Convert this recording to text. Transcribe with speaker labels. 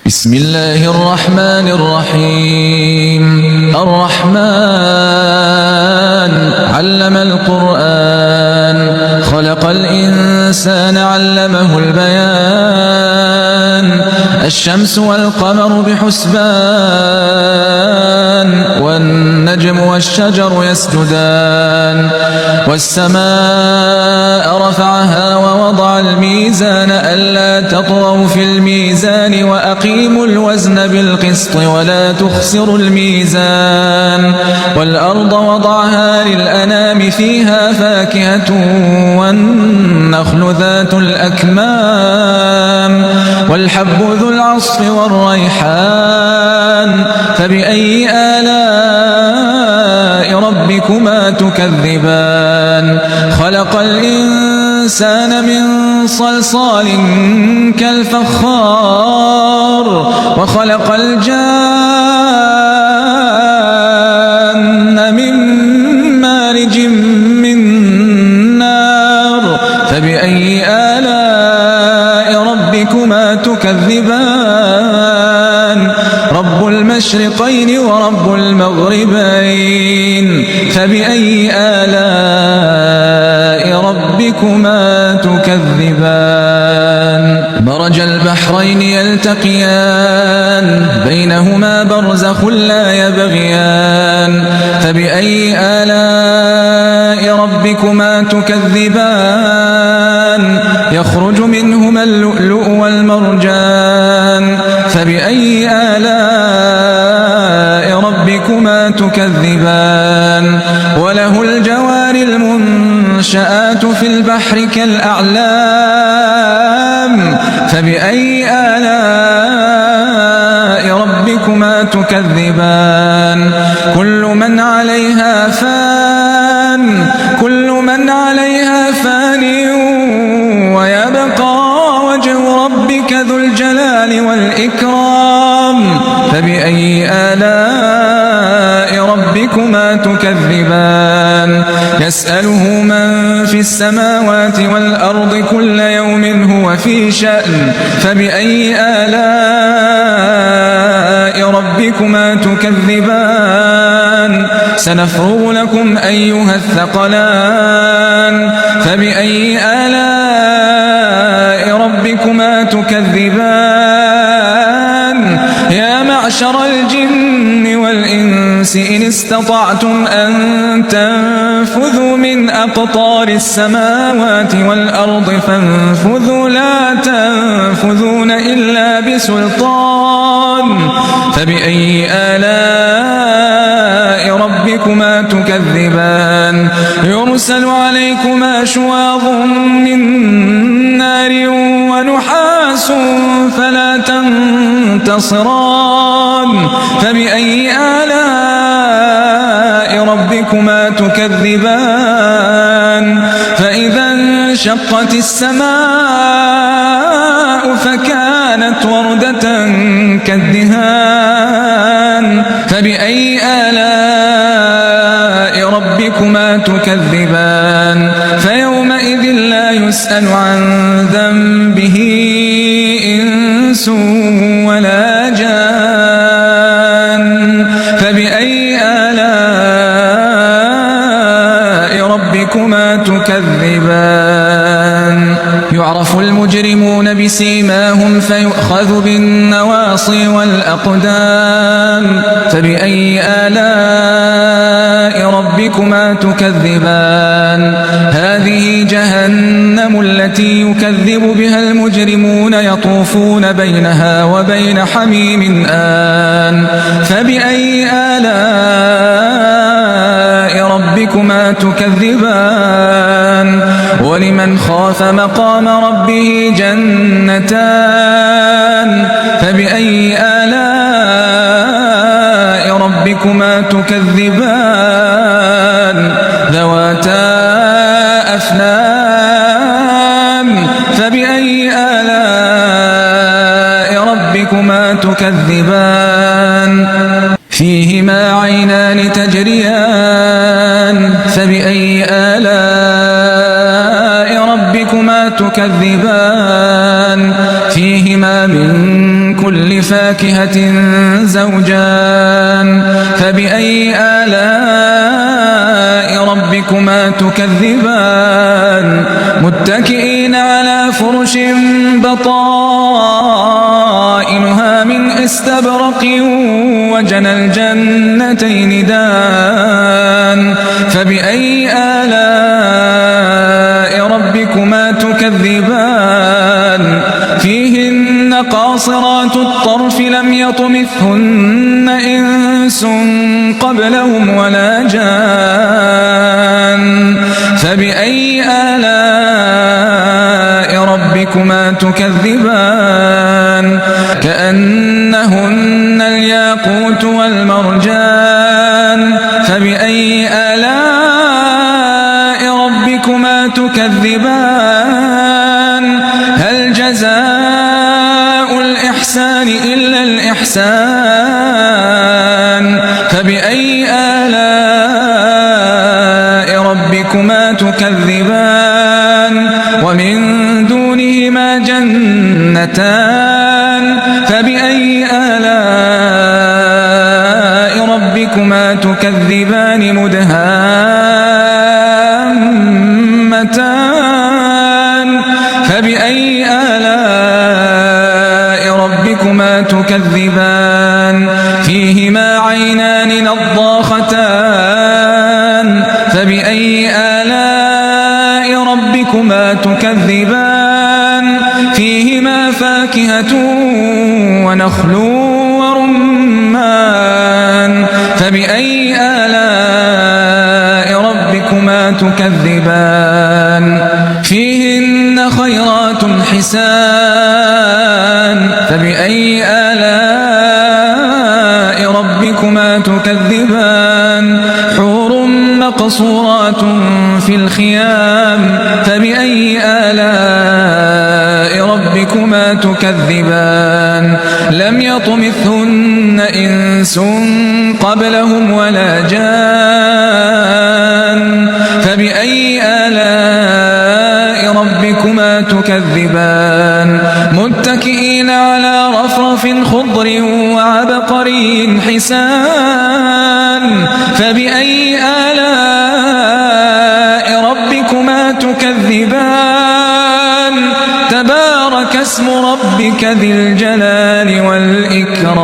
Speaker 1: بسم الله الرحمن الرحيم. الرحمن علم القرآن، خلق الإنسان علمه البيان. الشمس والقمر بحسبان، والنجم والشجر يسجدان. والسماء رفعها ووضع الميزان ألا تطغوا في الميزان وأقيموا الوزن بالقسط ولا تخسروا الميزان. والأرض وضعها للأنام فيها فاكهة والنخل ذات الأكمام والحب ذو العصف والريحان. فبأي آلاء ربكما تكذبان؟ خلق الإنسان من صلصال كالفخار، وخلق الجان من مارج من نار. فبأي آلاء ربكما تكذبان؟ رب المشرقين ورب المغربين. فبأي آلاء ربكما تكذبان؟ مرج البحرين يلتقيان، بينهما برزخ لا يبغيان. فبأي آلاء ربكما تكذبان؟ يخرج منهما اللؤلؤ والمرجان. فبأي آلاء ربكما تكذبان؟ وله الجوار المنشآت في البحر كالأعلام. فبأي آلاء ربكما تكذبان؟ كل من عليها فان، كل من عليها فان، ويبقى وجه ربك ذو الجلال والإكرام. فبأي آلاء ربكما تكذبان؟ يسأله من في السماوات والأرض كل يوم هو في شأن. فبأي آلاء ربكما تكذبان؟ سنفرغ لكم أيها الثقلان. فبأي آلاء ربكما تكذبان؟ يا معشر الجن والإنس إن استطعتم أن تنفذوا من أقطار السماوات والأرض فانفذوا لا تنفذون إلا بسلطان. فبأي آلاء ربكما تكذبان؟ يرسل عليكما شواظ من نار ونحاس فلا تنتصران. فبأي آلاء ربكما تكذبان؟ فإذا انشقت السماء فكانت وردة كالدهان. فبأي آلاء ربكما تكذبان؟ فيومئذ لا يسأل عن ذنبه إنس ولا جان. فبأي آلاء ربكما تكذبان؟ يعرف المجرمون بسيماهم فيؤخذ بالنواصي والأقدام. فبأي آلاء ربكما تكذبان؟ هذه جهنم التي يكذب بها المجرمون يطوفون بينها وبين حميم آن. فبأي آلاء ربكما تكذبان؟ ولمن خاف مقام ربه جنتان. فبأي آلاء ربكما تكذبان؟ ذواتا أفنان. فبأي آلاء ربكما تكذبان؟ فيهما عينان تجريان. فبأي آلاء ربكما تكذبان؟ فيهما من كل فاكهة زوجان فبأي آلاء ربكما تكذبان متكئين على فرش بطائنها من استبرق وجنى الجنتين دان فبأي آلاء ربكما تكذبان فيهن قاصرات الطرف لم يطمثهن إنس قبلهم ولا جان فبأي آلاء ربكما تكذبان كأنهن الياقوت والمرجان فبأي آلاء ربكما تكذبان هل جزاء الإحسان إلا الإحسان فبأي آلاء ربكما تكذبان ومن دونهما جنتان فبأي آلاء ربكما تكذبان مدهامتان فبأي آلاء ربكما تكذبان فيهما عينان نضاختان فبأي آلاء ربكما تكذبان فيهما فاكهة ونخل ورمان فبأي آلاء ربكما تكذبان فيهن خيرات حسان فبأي آلاء ربكما تكذبان حور مقصورات في الخيام فبأي آلاء ربكما تكذبان لم يطمثهن إنس قبلهم ولا جان فبأي آلاء ربكما تكذبان متكئين على رفرف خضر وعبقري حسان فبأي آلاء ربكما تكذبان تبارك اسم ربك ذي الجلال والإكرام